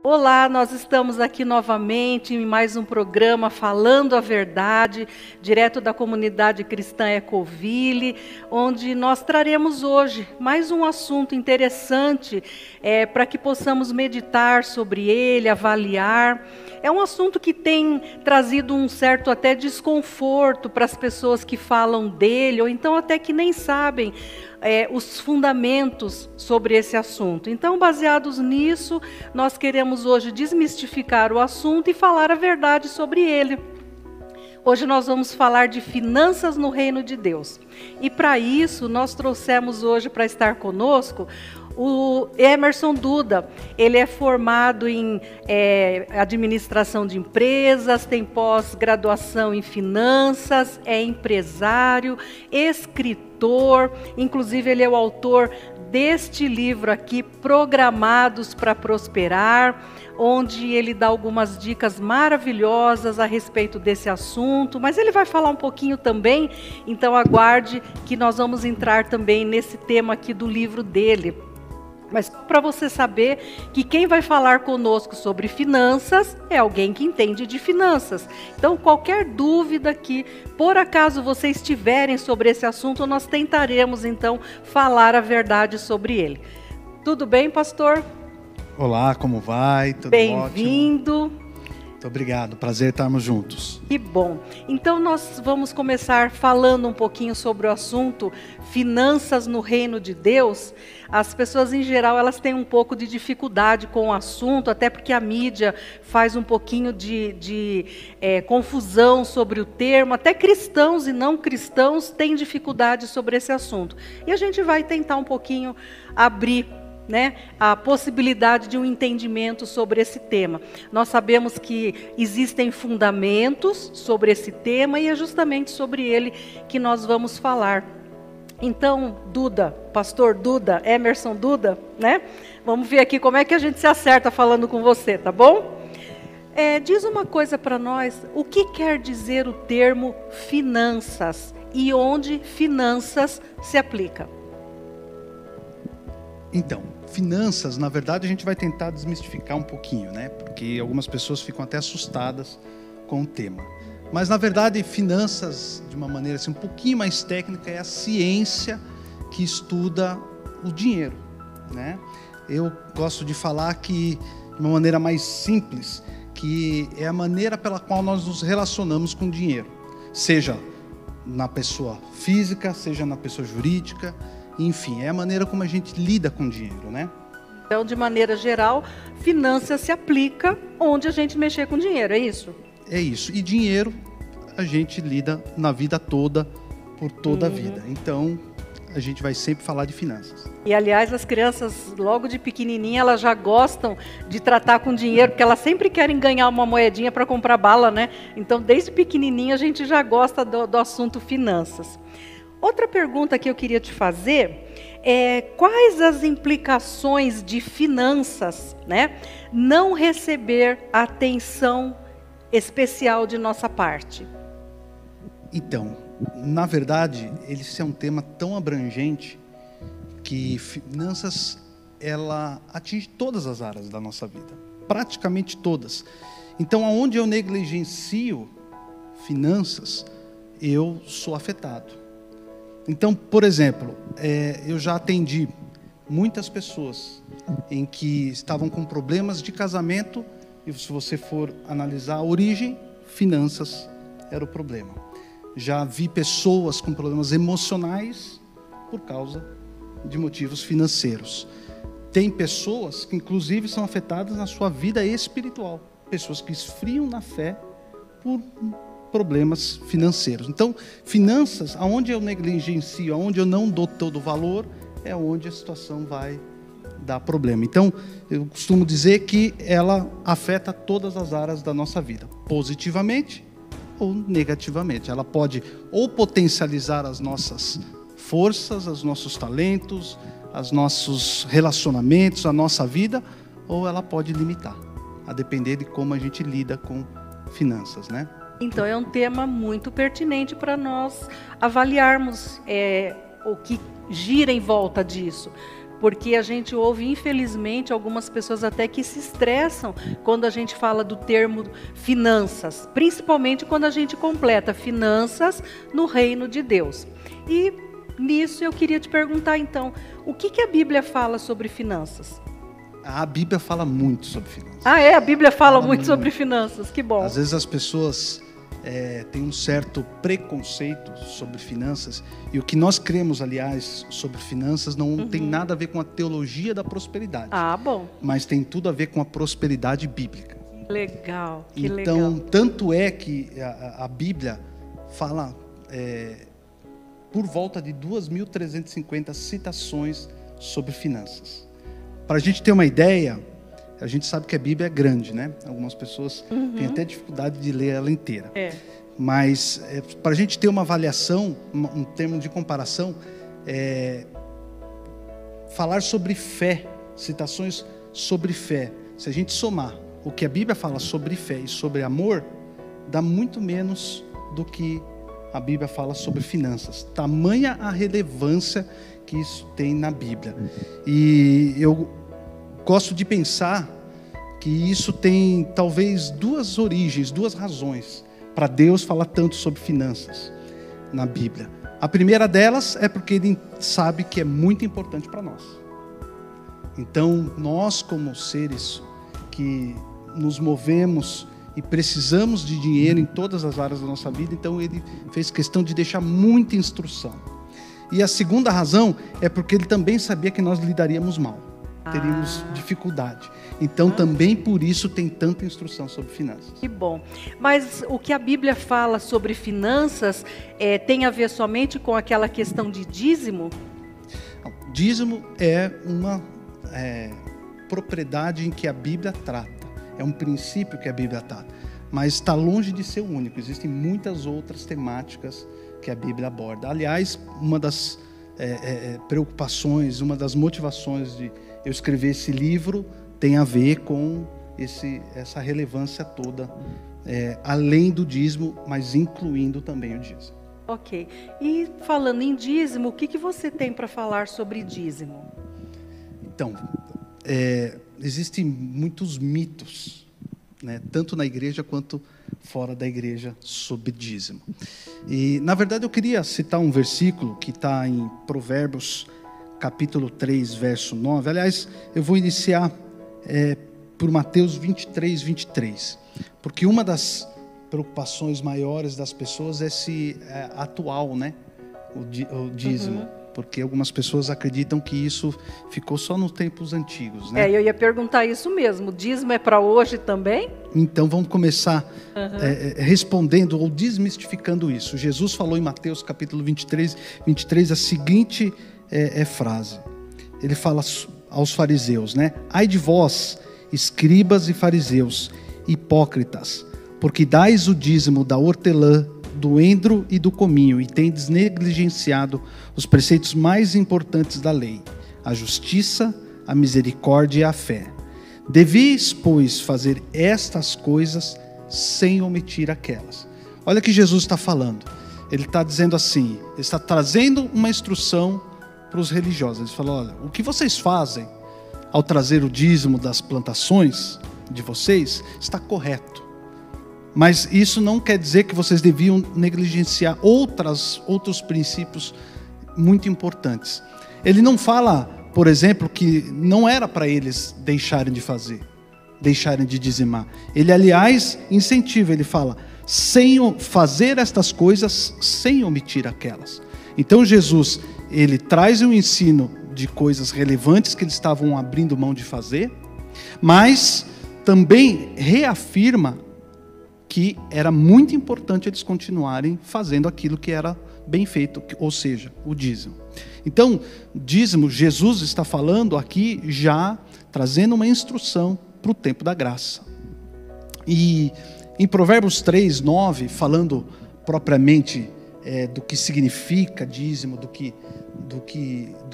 Olá, nós estamos aqui novamente em mais um programa Falando a Verdade, direto da comunidade cristã Ecoville, onde nós traremos hoje mais um assunto interessante para que possamos meditar sobre ele, avaliar. É um assunto que tem trazido um certo até desconforto para as pessoas que falam dele, ou então até que nem sabem os fundamentos sobre esse assunto. Então, baseados nisso, nós queremos hoje desmistificar o assunto e falar a verdade sobre ele. Hoje nós vamos falar de finanças no reino de Deus. E para isso, nós trouxemos hoje para estar conosco o Emerson Duda. Ele é formado em administração de empresas, tem pós-graduação em finanças, é empresário, escritor, inclusive ele é o autor deste livro aqui, Programados para Prosperar, onde ele dá algumas dicas maravilhosas a respeito desse assunto, mas ele vai falar um pouquinho também, então aguarde que nós vamos entrar também nesse tema aqui do livro dele. Mas para você saber que quem vai falar conosco sobre finanças é alguém que entende de finanças. Então, qualquer dúvida que, por acaso, vocês tiverem sobre esse assunto, nós tentaremos, então, falar a verdade sobre ele. Tudo bem, pastor? Olá, como vai? Tudo ótimo? Bem-vindo. Muito obrigado, prazer estarmos juntos. Que bom. Então nós vamos começar falando um pouquinho sobre o assunto finanças no reino de Deus. As pessoas em geral, elas têm um pouco de dificuldade com o assunto, até porque a mídia faz um pouquinho de confusão sobre o termo. Até cristãos e não cristãos têm dificuldade sobre esse assunto. E a gente vai tentar um pouquinho abrir a possibilidade de um entendimento sobre esse tema. Nós sabemos que existem fundamentos sobre esse tema e é justamente sobre ele que nós vamos falar. Então, Duda, pastor Duda, Emerson Duda, vamos ver aqui como é que a gente se acerta falando com você, tá bom? Diz uma coisa para nós, o que quer dizer o termo finanças e onde finanças se aplica? Então, finanças, na verdade, a gente vai tentar desmistificar um pouquinho, porque algumas pessoas ficam até assustadas com o tema. Mas, na verdade, finanças, de uma maneira assim, um pouquinho mais técnica, é a ciência que estuda o dinheiro, Eu gosto de falar que, de uma maneira mais simples, que é a maneira pela qual nós nos relacionamos com o dinheiro. Seja na pessoa física, seja na pessoa jurídica, enfim, é a maneira como a gente lida com o dinheiro, Então, de maneira geral, finanças se aplica onde a gente mexer com dinheiro, é isso? É isso. E dinheiro a gente lida na vida toda, por toda a vida. Então, a gente vai sempre falar de finanças. E, aliás, as crianças, logo de pequenininha, elas já gostam de tratar com dinheiro, porque elas sempre querem ganhar uma moedinha para comprar bala, Então, desde pequenininha, a gente já gosta do assunto finanças. Outra pergunta que eu queria te fazer é quais as implicações de finanças, não receber atenção especial de nossa parte? Então, na verdade, esse é um tema tão abrangente que finanças, ela atinge todas as áreas da nossa vida, praticamente todas. Então, aonde eu negligencio finanças, eu sou afetado. Então, por exemplo, eu já atendi muitas pessoas em que estavam com problemas de casamento e se você for analisar a origem, finanças era o problema. Já vi pessoas com problemas emocionais por causa de motivos financeiros. Tem pessoas que inclusive são afetadas na sua vida espiritual, pessoas que esfriam na fé por problemas financeiros. Então, finanças, aonde eu negligencio, aonde eu não dou todo o valor, é onde a situação vai dar problema. Então, eu costumo dizer que ela afeta todas as áreas da nossa vida, positivamente ou negativamente. Ela pode ou potencializar as nossas forças, os nossos talentos, os nossos relacionamentos, a nossa vida, ou ela pode limitar, a depender de como a gente lida com finanças, Então, é um tema muito pertinente para nós avaliarmos o que gira em volta disso. porque a gente ouve, infelizmente, algumas pessoas até que se estressam quando a gente fala do termo finanças, principalmente quando a gente completa finanças no reino de Deus. E nisso eu queria te perguntar então, o que a Bíblia fala sobre finanças? A Bíblia fala muito sobre finanças. Ah, é? A Bíblia fala muito sobre finanças, que bom. Às vezes as pessoas têm um certo preconceito sobre finanças, e o que nós cremos, aliás, sobre finanças não tem nada a ver com a teologia da prosperidade. Ah, bom. Mas tem tudo a ver com a prosperidade bíblica. Legal, que então, legal. Tanto é que a Bíblia fala por volta de 2.350 citações sobre finanças. Para a gente ter uma ideia, a gente sabe que a Bíblia é grande, né? Algumas pessoas têm até dificuldade de ler ela inteira. Mas, para a gente ter uma avaliação, um termo de comparação, falar sobre fé, citações sobre fé. Se a gente somar o que a Bíblia fala sobre fé e sobre amor, dá muito menos do que a Bíblia fala sobre finanças. Tamanha a relevância que isso tem na Bíblia. E eu gosto de pensar que isso tem talvez duas origens, duas razões para Deus falar tanto sobre finanças na Bíblia. A primeira delas é porque Ele sabe que é muito importante para nós. Então, nós como seres que nos movemos e precisamos de dinheiro em todas as áreas da nossa vida, então Ele fez questão de deixar muita instrução. E a segunda razão é porque Ele também sabia que nós lidaríamos mal, teríamos dificuldade. Então também por isso tem tanta instrução sobre finanças. Que bom. Mas o que a Bíblia fala sobre finanças tem a ver somente com aquela questão de dízimo? Dízimo é uma propriedade em que a Bíblia trata. É um princípio que a Bíblia trata. Mas está longe de ser o único. Existem muitas outras temáticas que a Bíblia aborda. Aliás, uma das preocupações, uma das motivações de eu escrever esse livro tem a ver com essa relevância toda, além do dízimo, mas incluindo também o dízimo. Ok. E falando em dízimo, o que você tem para falar sobre dízimo? Então, existem muitos mitos, né, tanto na igreja quanto fora da igreja, sobre dízimo. E, na verdade, eu queria citar um versículo que está em Provérbios, capítulo 3, verso 9. Aliás, eu vou iniciar por Mateus 23, 23. Porque uma das preocupações maiores das pessoas é se atual, né, o dízimo. Porque algumas pessoas acreditam que isso ficou só nos tempos antigos, né? Eu ia perguntar isso mesmo. O dízimo é para hoje também? Então vamos começar respondendo ou desmistificando isso. Jesus falou em Mateus capítulo 23 a seguinte frase. Ele fala aos fariseus, né? Ai de vós, escribas e fariseus, hipócritas, porque dais o dízimo da hortelã, do endro e do cominho, e tendes negligenciado os preceitos mais importantes da lei, a justiça, a misericórdia e a fé. Deveis, pois, fazer estas coisas sem omitir aquelas. Olha o que Jesus está falando. Ele está dizendo assim, ele está trazendo uma instrução para os religiosos. Ele fala, olha, o que vocês fazem ao trazer o dízimo das plantações de vocês está correto. Mas isso não quer dizer que vocês deviam negligenciar outros princípios muito importantes. Ele não fala, por exemplo, que não era para eles deixarem de fazer, deixarem de dizimar. Ele, aliás, incentiva, ele fala, sem fazer estas coisas, sem omitir aquelas. Então Jesus, ele traz um ensino de coisas relevantes que eles estavam abrindo mão de fazer, mas também reafirma que era muito importante eles continuarem fazendo aquilo que era bem feito, ou seja, o dízimo. Então, dízimo, Jesus está falando aqui já trazendo uma instrução para o tempo da graça. E em Provérbios 3, 9, falando propriamente do que significa dízimo, do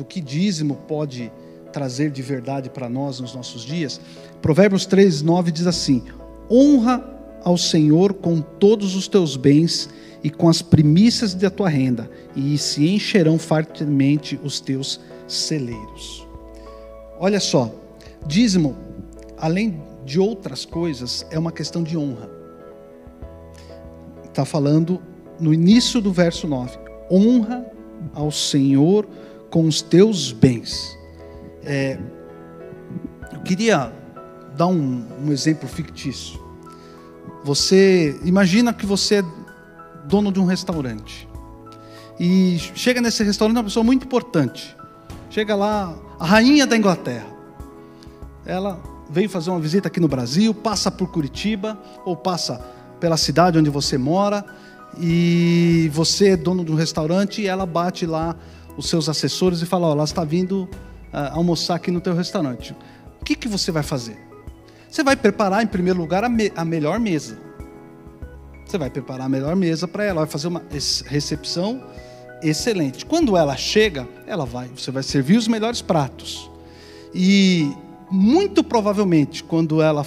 que dízimo pode trazer de verdade para nós nos nossos dias, Provérbios 3, 9 diz assim, honra ao Senhor com todos os teus bens e com as primícias da tua renda, e se encherão fartamente os teus celeiros. olha só, dízimo, além de outras coisas, é uma questão de honra. Está falando no início do verso 9, honra ao Senhor com os teus bens. Eu queria dar um exemplo fictício. Você imagina que você é dono de um restaurante e chega nesse restaurante uma pessoa muito importante. Chega lá a rainha da Inglaterra. Ela veio fazer uma visita aqui no Brasil, passa por Curitiba ou passa pela cidade onde você mora, e você é dono de um restaurante e ela bate lá os seus assessores e fala: ela está vindo almoçar aqui no teu restaurante. O que você vai fazer? Você vai preparar, em primeiro lugar, a melhor mesa. Você vai preparar a melhor mesa para ela, vai fazer uma recepção excelente. Quando ela chega, você vai servir os melhores pratos. E muito provavelmente, quando ela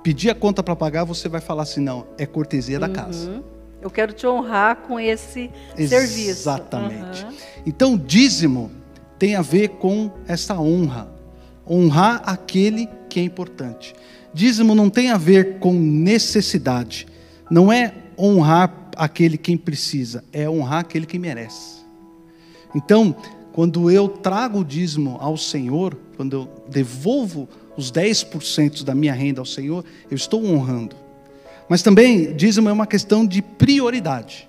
pedir a conta para pagar, você vai falar assim: não, é cortesia da casa. Eu quero te honrar com esse serviço. Exatamente. Então, o dízimo tem a ver com essa honra. Honrar aquele que é importante. Dízimo não tem a ver com necessidade. Não é honrar aquele quem precisa, é honrar aquele que merece. Então, quando eu trago o dízimo ao Senhor, quando eu devolvo os 10% da minha renda ao Senhor, eu estou honrando. Mas também, dízimo é uma questão de prioridade.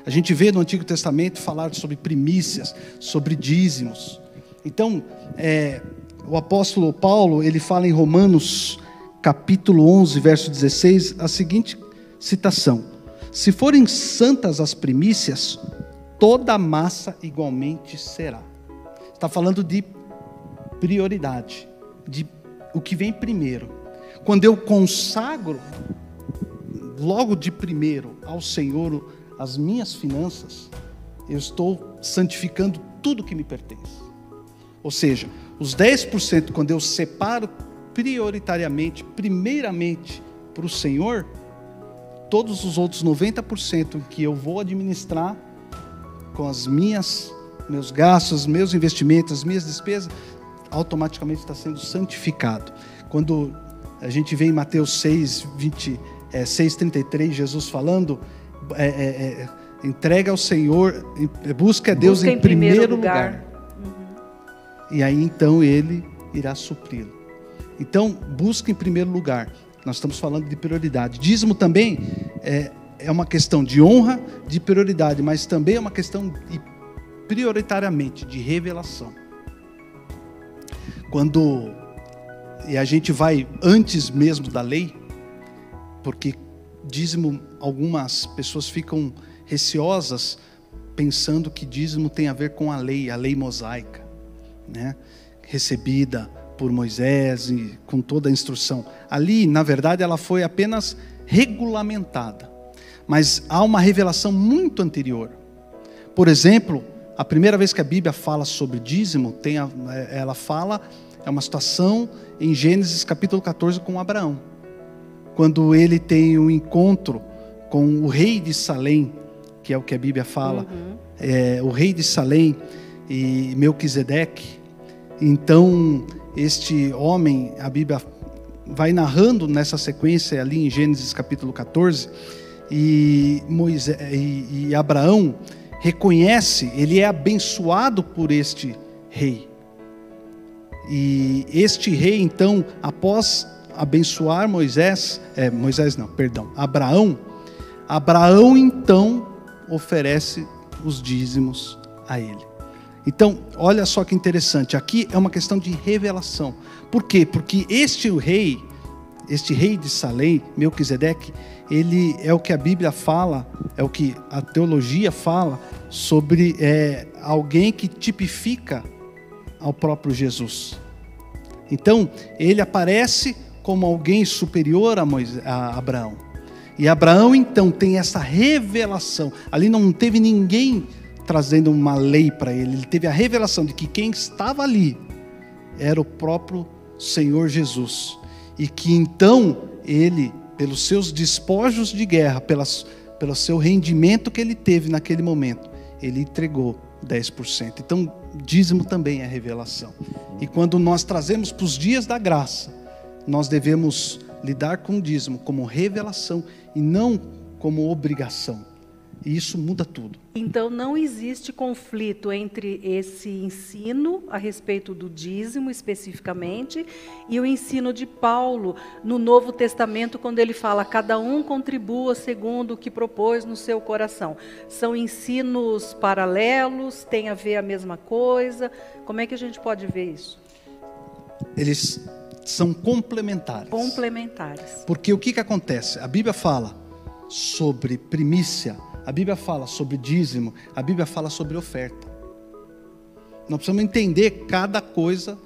A gente vê no Antigo Testamento falar sobre primícias, sobre dízimos. Então, o apóstolo Paulo, ele fala em Romanos, capítulo 11, verso 16, a seguinte citação: se forem santas as primícias, toda a massa igualmente será. Está falando de prioridade, de o que vem primeiro. Quando eu consagro logo de primeiro ao Senhor as minhas finanças, eu estou santificando tudo que me pertence. Ou seja, os 10%, quando eu separo prioritariamente, primeiramente para o Senhor, todos os outros 90% que eu vou administrar com meus gastos, meus investimentos, as minhas despesas, automaticamente está sendo santificado. Quando a gente vê em Mateus 6:33, Jesus falando, entrega ao Senhor, busca a Deus em primeiro lugar. E aí então Ele irá supri-lo. Então, busca em primeiro lugar. Nós estamos falando de prioridade. Dízimo também é uma questão de honra, de prioridade, mas também é uma questão de, prioritariamente, de revelação. E a gente vai antes mesmo da lei, porque dízimo, algumas pessoas ficam receosas pensando que dízimo tem a ver com a lei mosaica, né? Recebida por Moisés e com toda a instrução. Ali, na verdade, ela foi apenas regulamentada, mas há uma revelação muito anterior. Por exemplo, a primeira vez que a Bíblia fala sobre dízimo, ela fala, é uma situação em Gênesis capítulo 14 com Abraão, quando ele tem um encontro com o rei de Salém, que é o que a Bíblia fala, o rei de Salém e Melquisedeque. Então, este homem, a Bíblia vai narrando nessa sequência ali em Gênesis capítulo 14, e Abraão reconhece, ele é abençoado por este rei. E este rei, então, após abençoar Abraão então oferece os dízimos a ele. Então, olha só que interessante, aqui é uma questão de revelação. Por quê? Porque este rei de Salém, Melquisedeque, ele é o que a Bíblia fala, é o que a teologia fala sobre alguém que tipifica ao próprio Jesus. Então, ele aparece como alguém superior a Abraão. E Abraão, então, tem essa revelação. Ali não teve ninguém trazendo uma lei para ele. Ele teve a revelação de que quem estava ali era o próprio Senhor Jesus. E que, então, ele, pelos seus despojos de guerra, pelo seu rendimento que ele teve naquele momento, ele entregou 10%. Então, dízimo também é revelação. E quando nós trazemos para os dias da graça, nós devemos lidar com o dízimo como revelação e não como obrigação. E isso muda tudo. Então, não existe conflito entre esse ensino a respeito do dízimo, especificamente, e o ensino de Paulo no Novo Testamento, quando ele fala, cada um contribua segundo o que propôs no seu coração. São ensinos paralelos, tem a ver a mesma coisa? Como é que a gente pode ver isso? Eles são complementares. Complementares. Porque o que acontece? A Bíblia fala sobre primícia, a Bíblia fala sobre dízimo, a Bíblia fala sobre oferta. Nós precisamos entender cada coisa,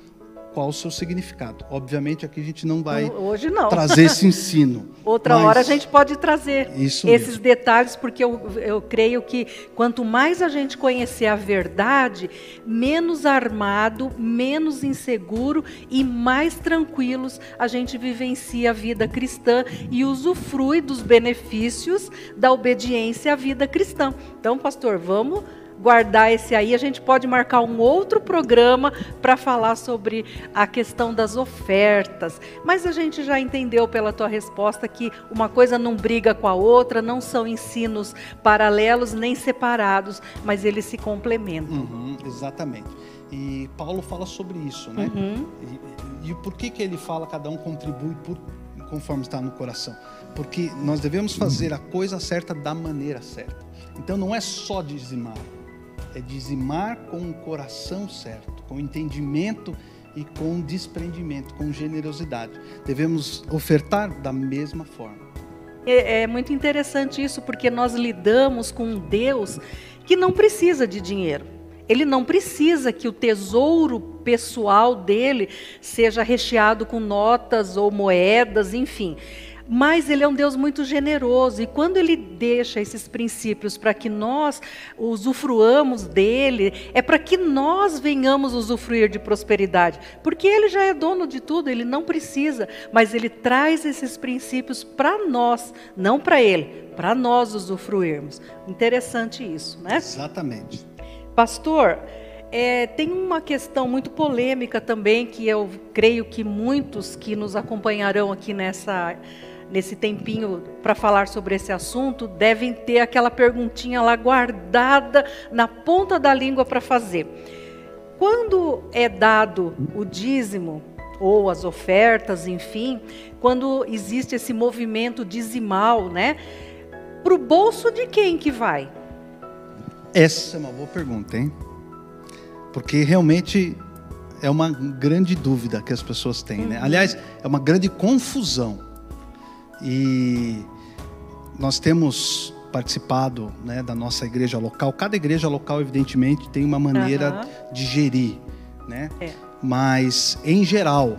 qual o seu significado. Obviamente aqui a gente não vai hoje não trazer esse ensino. Outra hora a gente pode trazer esses detalhes, porque eu creio que quanto mais a gente conhecer a verdade, menos armado, menos inseguro e mais tranquilos a gente vivencia a vida cristã e usufrui dos benefícios da obediência à vida cristã. Então, pastor, vamos guardar esse aí, a gente pode marcar um outro programa para falar sobre a questão das ofertas, mas a gente já entendeu pela tua resposta que uma coisa não briga com a outra, não são ensinos paralelos nem separados, mas eles se complementam. Exatamente. E Paulo fala sobre isso, né? E por que ele fala cada um contribui conforme está no coração? Porque nós devemos fazer a coisa certa da maneira certa. Então não é só dizimar, é dizimar com o coração certo, com entendimento e com desprendimento, com generosidade. Devemos ofertar da mesma forma. É muito interessante isso, porque nós lidamos com um Deus que não precisa de dinheiro. Ele não precisa que o tesouro pessoal dele seja recheado com notas ou moedas, enfim. Mas ele é um Deus muito generoso, e quando ele deixa esses princípios para que nós usufruamos dele, é para que nós venhamos usufruir de prosperidade, porque ele já é dono de tudo, ele não precisa, mas ele traz esses princípios para nós, não para ele, para nós usufruirmos. Interessante isso, né? Exatamente. Pastor, tem uma questão muito polêmica também, que eu creio que muitos que nos acompanharão aqui nesse tempinho para falar sobre esse assunto, devem ter aquela perguntinha lá guardada na ponta da língua para fazer. Quando é dado o dízimo, ou as ofertas, enfim, quando existe esse movimento dizimal, né? Para o bolso de quem que vai? Essa é uma boa pergunta, hein? Porque realmente é uma grande dúvida que as pessoas têm, né? Aliás, é uma grande confusão. E nós temos participado, né, da nossa igreja local. Cada igreja local, evidentemente, tem uma maneira de gerir, né? Mas, em geral,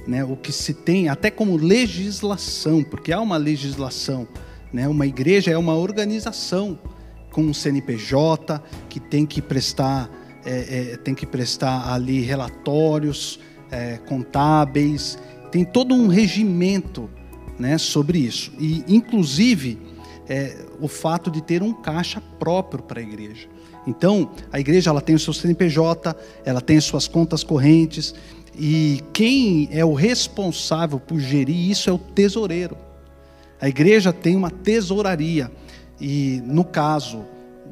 né, o que se tem, até como legislação, porque há uma legislação, né? Uma igreja é uma organização com um CNPJ que tem que prestar ali relatórios contábeis, tem todo um regimento, né, sobre isso. E, inclusive, o fato de ter um caixa próprio para a igreja. Então, a igreja ela tem o seu CNPJ, ela tem as suas contas correntes, e quem é o responsável por gerir isso é o tesoureiro. A igreja tem uma tesouraria, e no caso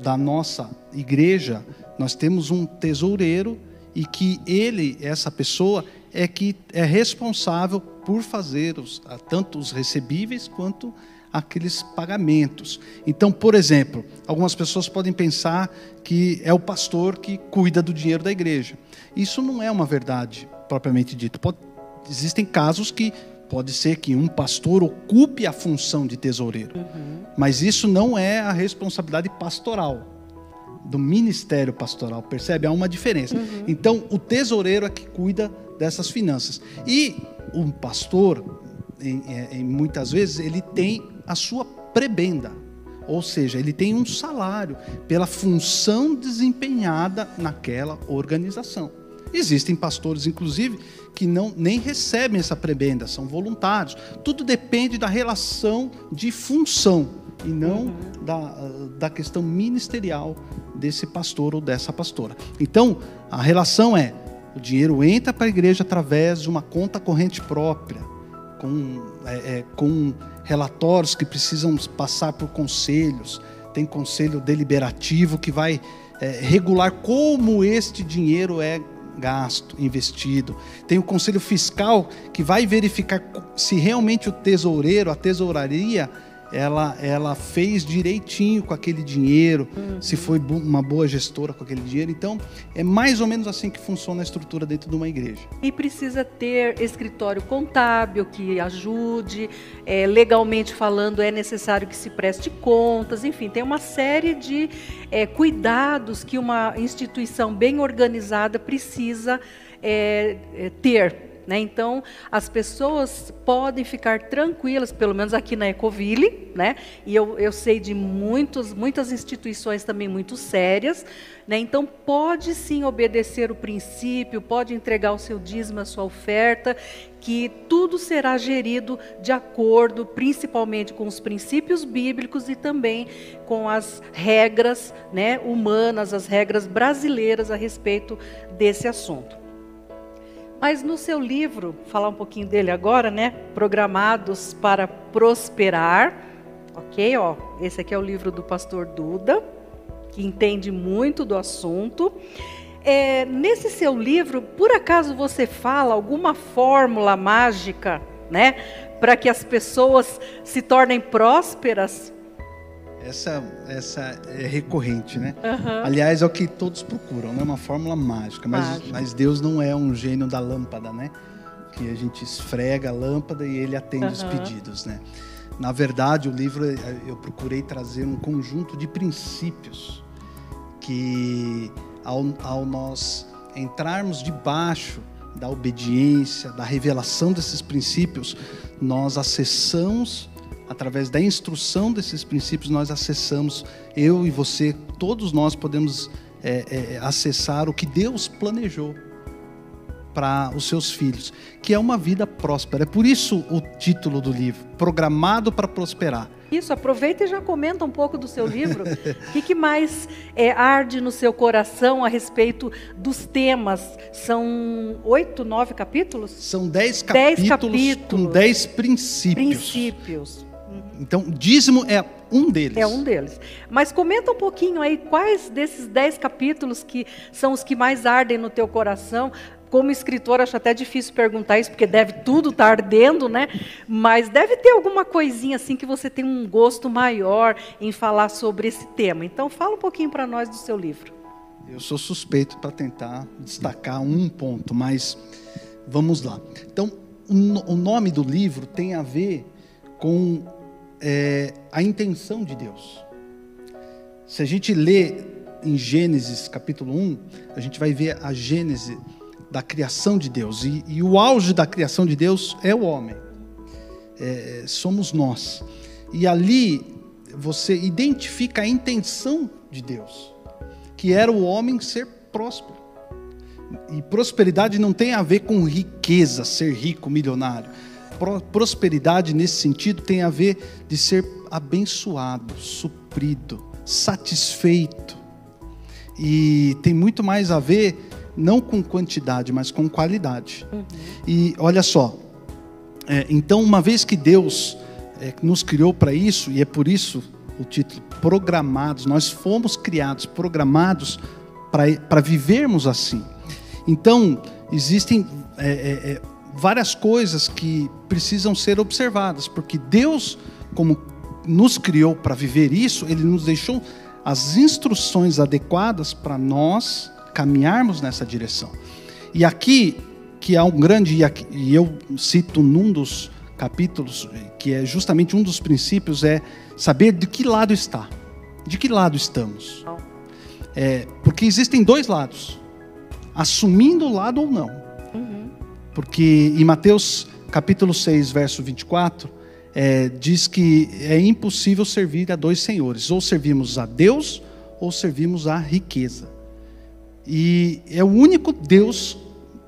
da nossa igreja, nós temos um tesoureiro, e que essa pessoa que é responsável por fazer tanto os recebíveis quanto aqueles pagamentos. Então, por exemplo, algumas pessoas podem pensar que é o pastor que cuida do dinheiro da igreja. Isso não é uma verdade propriamente dita. Existem casos que pode ser que um pastor ocupe a função de tesoureiro, mas isso não é a responsabilidade pastoral, do ministério pastoral, percebe? Há uma diferença. Então, o tesoureiro é que cuida dessas finanças. E um pastor, muitas vezes, ele tem a sua prebenda, ou seja, ele tem um salário pela função desempenhada naquela organização. Existem pastores, inclusive, que nem recebem essa prebenda, são voluntários. Tudo depende da relação de função. e não da questão ministerial desse pastor ou dessa pastora. Então, a relação é, o dinheiro entra para a igreja através de uma conta corrente própria, com relatórios que precisam passar por conselhos. Tem conselho deliberativo que vai regular como este dinheiro é gasto, investido. Tem o conselho fiscal que vai verificar se realmente o tesoureiro, a tesouraria, ela fez direitinho com aquele dinheiro, se foi uma boa gestora com aquele dinheiro. Então, é mais ou menos assim que funciona a estrutura dentro de uma igreja. E precisa ter escritório contábil que ajude, legalmente falando, é necessário que se preste contas, enfim, tem uma série de cuidados que uma instituição bem organizada precisa ter. Né? Então, as pessoas podem ficar tranquilas, pelo menos aqui na Ecoville, né? E eu sei de muitas instituições também muito sérias, né? Então, pode sim obedecer o princípio, pode entregar o seu dízimo, a sua oferta, que tudo será gerido de acordo, principalmente com os princípios bíblicos e também com as regras, né, humanas, as regras brasileiras a respeito desse assunto. Mas no seu livro, falar um pouquinho dele agora, né? Programados para Prosperar, ok? Ó, esse aqui é o livro do pastor Duda, que entende muito do assunto. Nesse seu livro, por acaso você fala alguma fórmula mágica, né? Para que as pessoas se tornem prósperas? Essa é recorrente, né? Aliás, é o que todos procuram, né? Uma fórmula mágica, mas Deus não é um gênio da lâmpada, né? Que a gente esfrega a lâmpada e ele atende os pedidos, né? Na verdade, o livro, eu procurei trazer um conjunto de princípios que, ao nós entrarmos debaixo da obediência, da revelação desses princípios, nós acessamos. Através da instrução desses princípios, nós acessamos, eu e você, todos nós podemos acessar o que Deus planejou para os seus filhos, que é uma vida próspera. É por isso o título do livro, Programado para Prosperar. Isso, aproveita e já comenta um pouco do seu livro. O que mais arde no seu coração a respeito dos temas? São 8, 9 capítulos? São 10 capítulos com 10 princípios. Então, dízimo é um deles. É um deles. Mas comenta um pouquinho aí, quais desses 10 capítulos que são os que mais ardem no teu coração? Como escritor, acho até difícil perguntar isso, porque deve tudo estar ardendo, né? Mas deve ter alguma coisinha assim que você tem um gosto maior em falar sobre esse tema. Então, fala um pouquinho para nós do seu livro. Eu sou suspeito para tentar destacar um ponto, mas vamos lá. Então, o nome do livro tem a ver com a intenção de Deus. Se a gente lê em Gênesis capítulo 1, a gente vai ver a gênese da criação de Deus, e o auge da criação de Deus é o homem, somos nós, e ali você identifica a intenção de Deus, que era o homem ser próspero, e prosperidade não tem a ver com riqueza, ser rico, milionário. Prosperidade nesse sentido tem a ver de ser abençoado, suprido, satisfeito, e tem muito mais a ver não com quantidade, mas com qualidade. E olha só, então uma vez que Deus nos criou para isso, e é por isso o título, programados, nós fomos criados, programados para vivermos assim. Então existem várias coisas que precisam ser observadas, porque Deus, como nos criou para viver isso, Ele nos deixou as instruções adequadas para nós caminharmos nessa direção. E aqui, que há um grande, e eu cito num dos capítulos, que é justamente um dos princípios, é saber de que lado está, de que lado estamos. Porque existem dois lados, assumindo o lado ou não. Porque em Mateus capítulo 6, verso 24, diz que é impossível servir a dois senhores, ou servimos a Deus, ou servimos a riqueza. E é o único Deus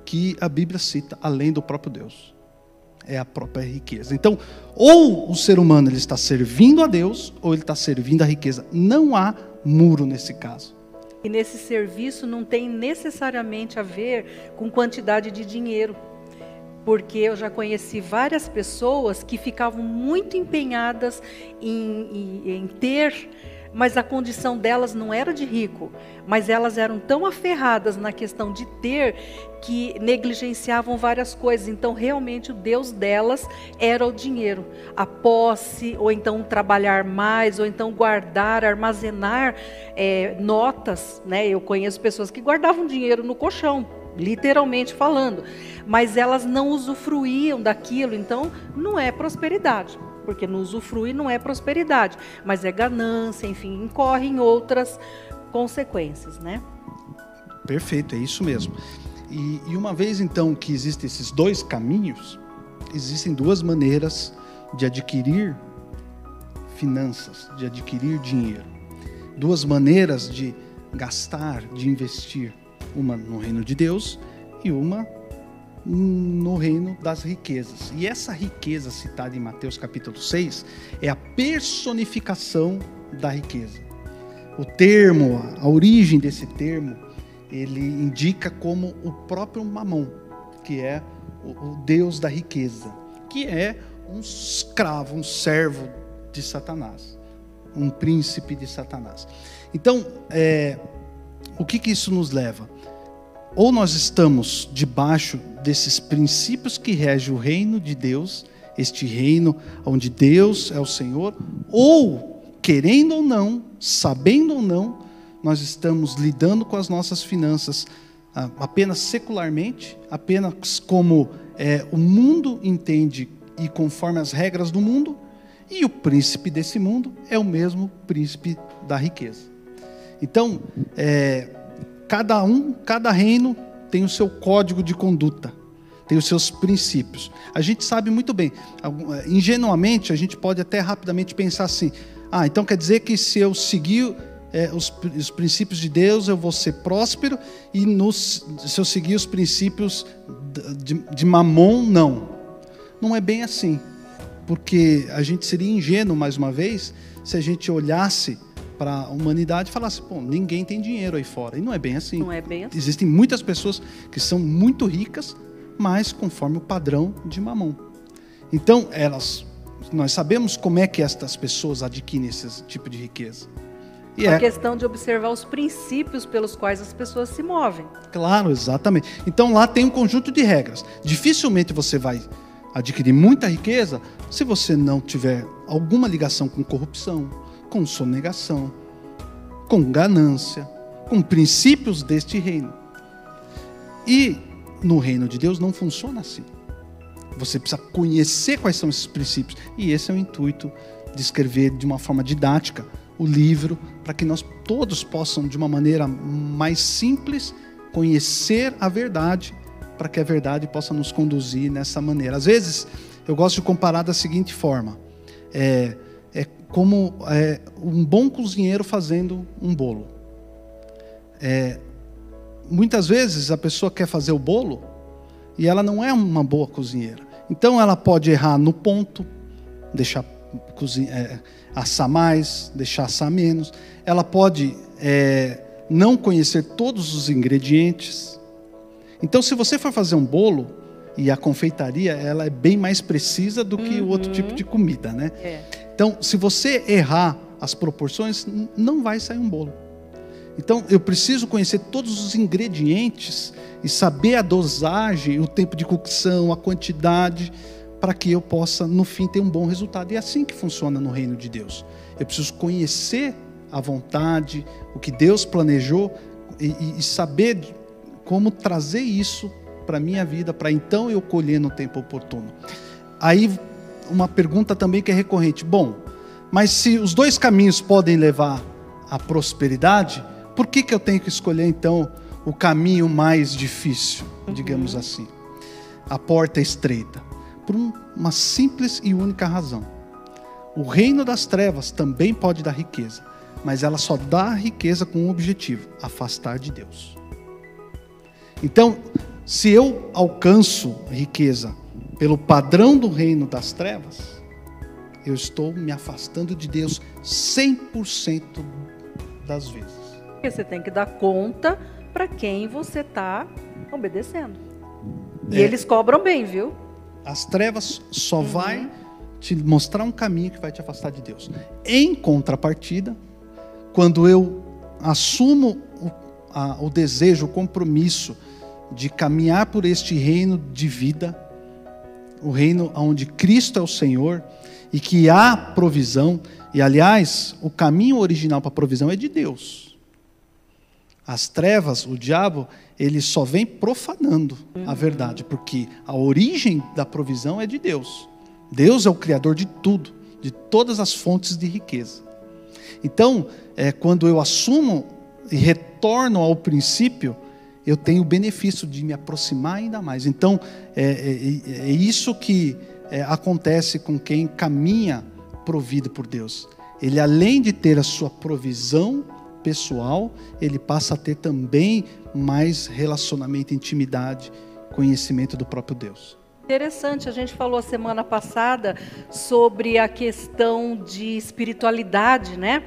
que a Bíblia cita, além do próprio Deus. é a própria riqueza. Então, ou o ser humano ele está servindo a Deus, ou ele está servindo a riqueza. Não há muro nesse caso. E nesse serviço não tem necessariamente a ver com quantidade de dinheiro. Porque eu já conheci várias pessoas que ficavam muito empenhadas em ter, mas a condição delas não era de rico, mas elas eram tão aferradas na questão de ter, que negligenciavam várias coisas. Então, realmente, o Deus delas era o dinheiro, a posse, ou então trabalhar mais, ou então guardar, armazenar notas, né? Eu conheço pessoas que guardavam dinheiro no colchão, literalmente falando, mas elas não usufruíam daquilo. Então não é prosperidade, porque não usufrui não é prosperidade, mas é ganância, enfim, incorre em outras consequências, né? Perfeito, é isso mesmo. E uma vez então que existem esses dois caminhos, existem duas maneiras de adquirir finanças, de adquirir dinheiro, duas maneiras de gastar, de investir. Uma no reino de Deus e uma no reino das riquezas. E essa riqueza citada em Mateus capítulo 6 é a personificação da riqueza. O termo, a origem desse termo, ele indica como o próprio Mamon, que é o Deus da riqueza, que é um escravo, um servo de Satanás, um príncipe de Satanás. Então, o que isso nos leva? Ou nós estamos debaixo desses princípios que regem o reino de Deus, este reino onde Deus é o Senhor, ou, querendo ou não, sabendo ou não, nós estamos lidando com as nossas finanças apenas secularmente, apenas como o mundo entende e conforme as regras do mundo, e o príncipe desse mundo é o mesmo príncipe da riqueza. Então, cada reino tem o seu código de conduta, tem os seus princípios. A gente sabe muito bem, ingenuamente, a gente pode até rapidamente pensar assim: então quer dizer que se eu seguir os princípios de Deus, eu vou ser próspero, e se eu seguir os princípios de Mamon, não é bem assim, porque a gente seria ingênuo, mais uma vez, se a gente olhasse para a humanidade e falasse: pô, ninguém tem dinheiro aí fora. E não é bem assim. Não é bem assim. Existem muitas pessoas que são muito ricas, mas conforme o padrão de Mamon. Então, nós sabemos como é que estas pessoas adquirem esse tipo de riqueza. E a questão de observar os princípios pelos quais as pessoas se movem. Claro, exatamente. Então lá tem um conjunto de regras. Dificilmente você vai adquirir muita riqueza se você não tiver alguma ligação com corrupção, com sonegação, com ganância, com princípios deste reino. E no reino de Deus não funciona assim. Você precisa conhecer quais são esses princípios. E esse é o intuito de escrever de uma forma didática o livro, para que nós todos possam, de uma maneira mais simples, conhecer a verdade, para que a verdade possa nos conduzir nessa maneira. Às vezes, eu gosto de comparar da seguinte forma: como um bom cozinheiro fazendo um bolo. Muitas vezes a pessoa quer fazer o bolo e ela não é uma boa cozinheira. Então ela pode errar no ponto, deixar assar mais, deixar assar menos. Ela pode não conhecer todos os ingredientes. Então, se você for fazer um bolo, e a confeitaria ela é bem mais precisa do que o outro tipo de comida, né? Então, se você errar as proporções, não vai sair um bolo. Então, eu preciso conhecer todos os ingredientes e saber a dosagem, o tempo de cocção, a quantidade, para que eu possa, no fim, ter um bom resultado. E é assim que funciona no reino de Deus. Eu preciso conhecer a vontade, o que Deus planejou, e saber como trazer isso para a minha vida, para então eu colher no tempo oportuno. Aí, uma pergunta também que é recorrente: bom, mas se os dois caminhos podem levar à prosperidade, por que eu tenho que escolher então o caminho mais difícil, digamos assim, a porta estreita? Por uma simples e única razão: o reino das trevas também pode dar riqueza, mas ela só dá riqueza com um objetivo: afastar de Deus. Então, se eu alcanço riqueza pelo padrão do reino das trevas, eu estou me afastando de Deus 100% das vezes. Porque você tem que dar conta para quem você está obedecendo. E eles cobram bem, viu? As trevas só vai te mostrar um caminho que vai te afastar de Deus. Em contrapartida, quando eu assumo o desejo, o compromisso de caminhar por este reino de vida, o reino onde Cristo é o Senhor e que há provisão, e aliás, o caminho original para a provisão é de Deus. As trevas, o diabo, ele só vem profanando a verdade, porque a origem da provisão é de Deus. Deus é o criador de tudo, de todas as fontes de riqueza. Então, quando eu assumo e retorno ao princípio, eu tenho o benefício de me aproximar ainda mais. Então, é isso que acontece com quem caminha provido por Deus. Ele, além de ter a sua provisão pessoal, ele passa a ter também mais relacionamento, intimidade, conhecimento do próprio Deus. Interessante, a gente falou semana passada sobre a questão de espiritualidade, né?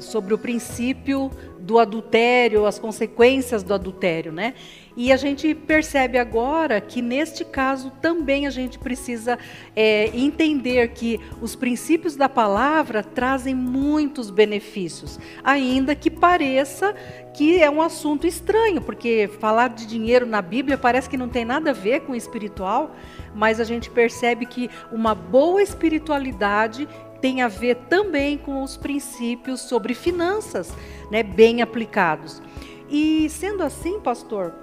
Sobre o princípio do adultério, as consequências do adultério, né? E a gente percebe agora que neste caso também a gente precisa entender que os princípios da palavra trazem muitos benefícios, ainda que pareça que é um assunto estranho, porque falar de dinheiro na Bíblia parece que não tem nada a ver com o espiritual, mas a gente percebe que uma boa espiritualidade tem a ver também com os princípios sobre finanças, né, bem aplicados. E sendo assim, pastor,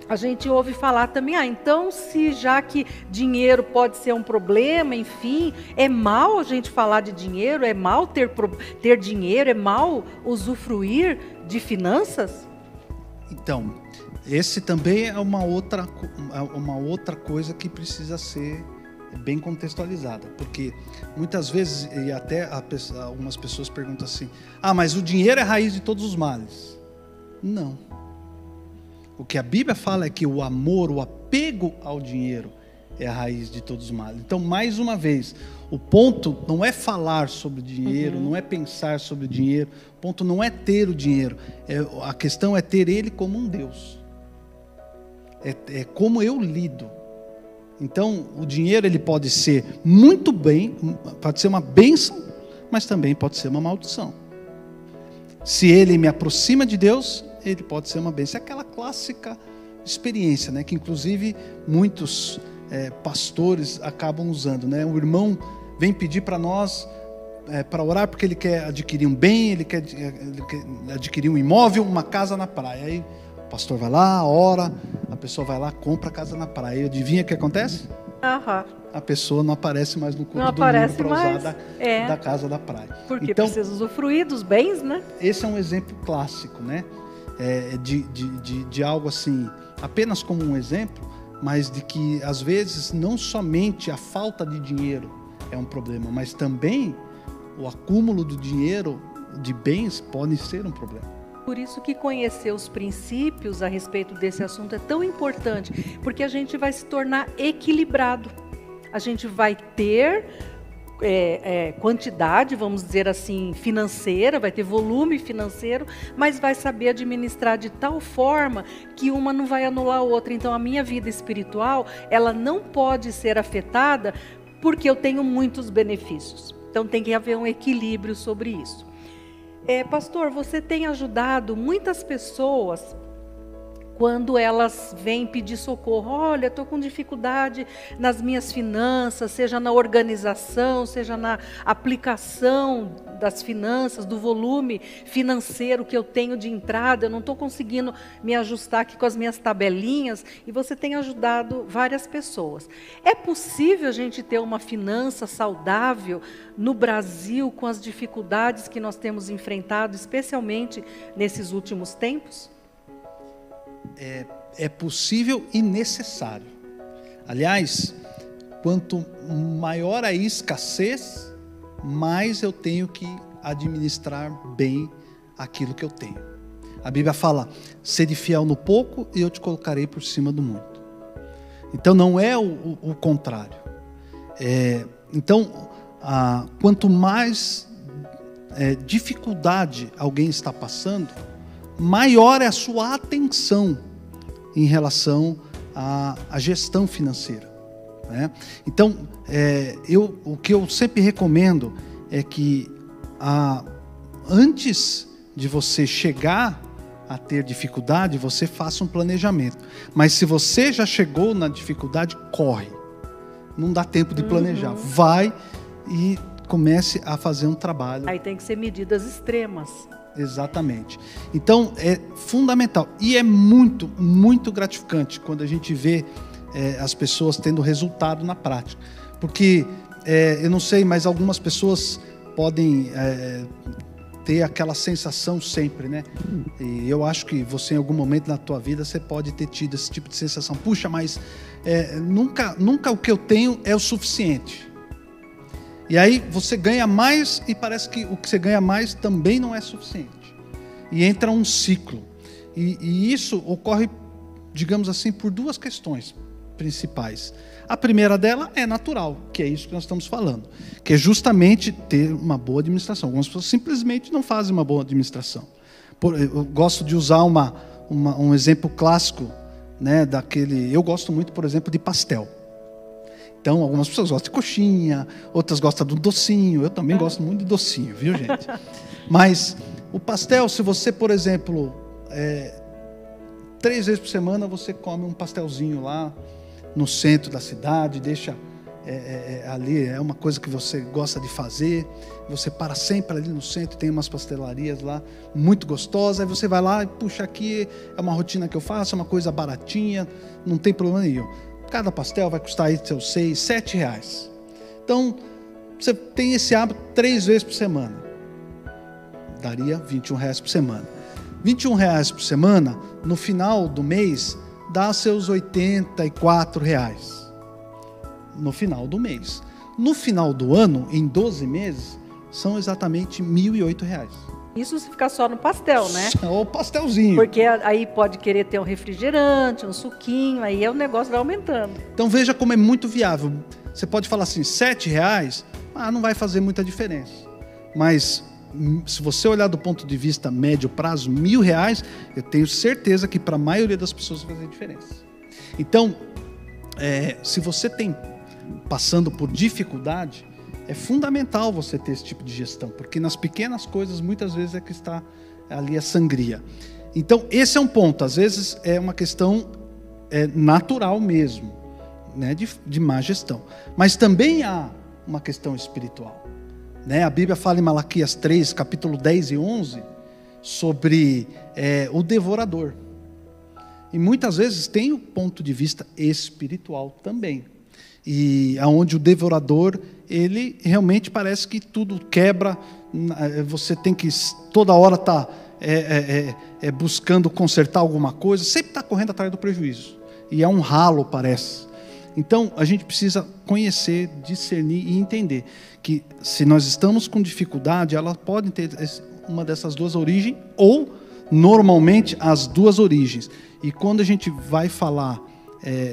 a gente ouve falar também, então se já que dinheiro pode ser um problema, enfim, é mal a gente falar de dinheiro, é mal ter dinheiro, é mal usufruir de finanças? Então, esse também é uma outra coisa que precisa ser bem contextualizada, porque muitas vezes, e até algumas pessoas perguntam assim, mas o dinheiro é a raiz de todos os males. Não. O que a Bíblia fala é que o amor, o apego ao dinheiro é a raiz de todos os males. Então, mais uma vez, o ponto não é falar sobre dinheiro, não é pensar sobre dinheiro, o ponto não é ter o dinheiro, a questão é ter ele como um Deus. É como eu lido. Então, o dinheiro ele pode ser muito bem, pode ser uma bênção, mas também pode ser uma maldição. Se ele me aproxima de Deus, ele pode ser uma bênção. É aquela clássica experiência, né, que inclusive muitos pastores acabam usando, né? O irmão vem pedir para nós para orar porque ele quer adquirir um bem, ele quer adquirir um imóvel, uma casa na praia. Aí o pastor vai lá, ora, a pessoa vai lá, compra a casa na praia. E adivinha o que acontece? A pessoa não aparece mais no culto domingo para usar da casa da praia. Porque então, precisa usufruir dos bens, né? Esse é um exemplo clássico, né? De algo assim, apenas como um exemplo, mas de que às vezes não somente a falta de dinheiro é um problema, mas também o acúmulo do dinheiro, de bens, pode ser um problema. Por isso que conhecer os princípios a respeito desse assunto é tão importante, porque a gente vai se tornar equilibrado. A gente vai ter quantidade, vamos dizer assim, financeira, vai ter volume financeiro, mas vai saber administrar de tal forma que uma não vai anular a outra. Então, a minha vida espiritual, ela não pode ser afetada porque eu tenho muitos benefícios. Então, tem que haver um equilíbrio sobre isso. Pastor, você tem ajudado muitas pessoas quando elas vêm pedir socorro. Olha, estou com dificuldade nas minhas finanças, seja na organização, seja na aplicação das finanças, do volume financeiro que eu tenho de entrada, eu não estou conseguindo me ajustar aqui com as minhas tabelinhas, e você tem ajudado várias pessoas. É possível a gente ter uma finança saudável no Brasil com as dificuldades que nós temos enfrentado, especialmente nesses últimos tempos? É possível e necessário. Aliás, quanto maior a escassez, mais eu tenho que administrar bem aquilo que eu tenho. A Bíblia fala, sede fiel no pouco e eu te colocarei por cima do muito. Então não é o contrário. Então, quanto mais dificuldade alguém está passando, maior é a sua atenção em relação à gestão financeira, né? Então, o que eu sempre recomendo é que antes de você chegar a ter dificuldade, você faça um planejamento. Mas se você já chegou na dificuldade, corre. Não dá tempo de planejar. Vai e comece a fazer um trabalho. Aí tem que ser medidas extremas. Exatamente. Então, é fundamental. E é muito, muito gratificante quando a gente vê as pessoas tendo resultado na prática. Porque, eu não sei, mas algumas pessoas podem ter aquela sensação sempre, né? E eu acho que você, em algum momento na tua vida, você pode ter tido esse tipo de sensação. Puxa, mas nunca o que eu tenho é o suficiente. E aí você ganha mais e parece que o que você ganha mais também não é suficiente. E entra um ciclo. E isso ocorre, digamos assim, por duas questões principais. A primeira dela é natural, que é isso que nós estamos falando, que é justamente ter uma boa administração. Algumas pessoas simplesmente não fazem uma boa administração. Eu gosto de usar um exemplo clássico, né, eu gosto muito, por exemplo, de pastel. Então, algumas pessoas gostam de coxinha, outras gostam do docinho. Eu também gosto muito de docinho, viu, gente? Mas o pastel, se você, por exemplo, 3 vezes por semana você come um pastelzinho lá no centro da cidade, deixa ali, é uma coisa que você gosta de fazer, você para sempre ali no centro, tem umas pastelarias lá muito gostosas, aí você vai lá e puxa, aqui é uma rotina que eu faço, é uma coisa baratinha, não tem problema nenhum. Cada pastel vai custar aí seus 6, 7 reais. Então, você tem esse hábito 3 vezes por semana. Daria 21 reais por semana. 21 reais por semana, no final do mês, dá seus 84 reais. No final do mês. No final do ano, em 12 meses, são exatamente 1.008 reais. Isso se ficar só no pastel, né? Só o pastelzinho. Porque aí pode querer ter um refrigerante, um suquinho, aí o negócio vai aumentando. Então veja como é muito viável. Você pode falar assim, 7 reais, não vai fazer muita diferença. Mas se você olhar do ponto de vista médio prazo, 1.000 reais, eu tenho certeza que para a maioria das pessoas vai fazer diferença. Então, se você tem passando por dificuldade, é fundamental você ter esse tipo de gestão, porque nas pequenas coisas, muitas vezes, é que está ali a sangria. Então, esse é um ponto. Às vezes, é uma questão natural mesmo, né, de má gestão. Mas também há uma questão espiritual. Né? A Bíblia fala em Malaquias 3, capítulo 10 e 11, sobre o devorador. E muitas vezes tem o ponto de vista espiritual também. E aonde o devorador, ele realmente parece que tudo quebra, você tem que toda hora estar buscando consertar alguma coisa, sempre está correndo atrás do prejuízo. E é um ralo, parece. Então, a gente precisa conhecer, discernir e entender que se nós estamos com dificuldade, ela pode ter uma dessas duas origens, ou, normalmente, as duas origens. E quando a gente vai falar,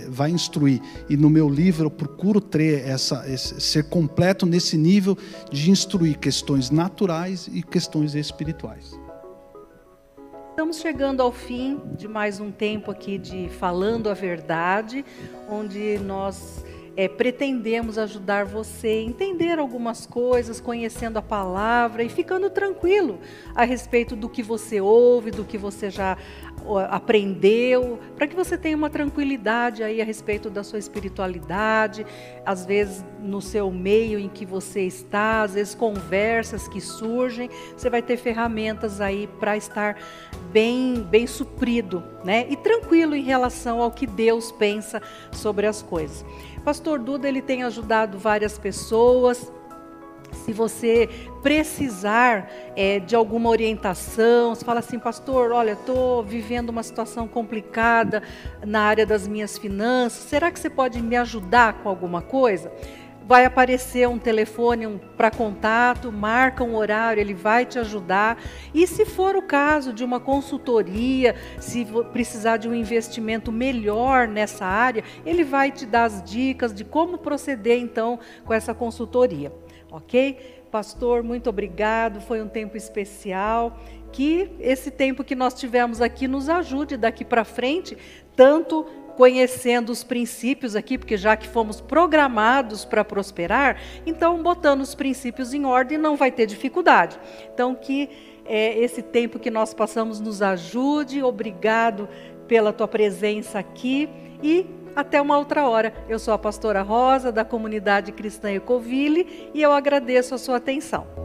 vai instruir, e no meu livro eu procuro ter ser completo nesse nível de instruir questões naturais e questões espirituais. Estamos chegando ao fim de mais um tempo aqui de Falando a Verdade, onde nós pretendemos ajudar você a entender algumas coisas, conhecendo a palavra e ficando tranquilo a respeito do que você ouve, do que você já aprendeu, para que você tenha uma tranquilidade aí a respeito da sua espiritualidade, às vezes no seu meio em que você está, às vezes conversas que surgem, você vai ter ferramentas aí para estar bem suprido, né? E tranquilo em relação ao que Deus pensa sobre as coisas. Pastor Duda, ele tem ajudado várias pessoas. Se você precisar de alguma orientação, você fala assim, pastor, olha, estou vivendo uma situação complicada na área das minhas finanças, será que você pode me ajudar com alguma coisa? vai aparecer um telefone para contato, marca um horário, ele vai te ajudar. E se for o caso de uma consultoria, se precisar de um investimento melhor nessa área, ele vai te dar as dicas de como proceder então com essa consultoria, ok? Pastor, muito obrigado, foi um tempo especial. Que esse tempo que nós tivemos aqui nos ajude daqui para frente, tanto conhecendo os princípios aqui, porque já que fomos programados para prosperar, então botando os princípios em ordem não vai ter dificuldade. Então que esse tempo que nós passamos nos ajude, obrigado pela tua presença aqui e até uma outra hora. Eu sou a pastora Rosa, da Comunidade Cristã Ecoville, e eu agradeço a sua atenção.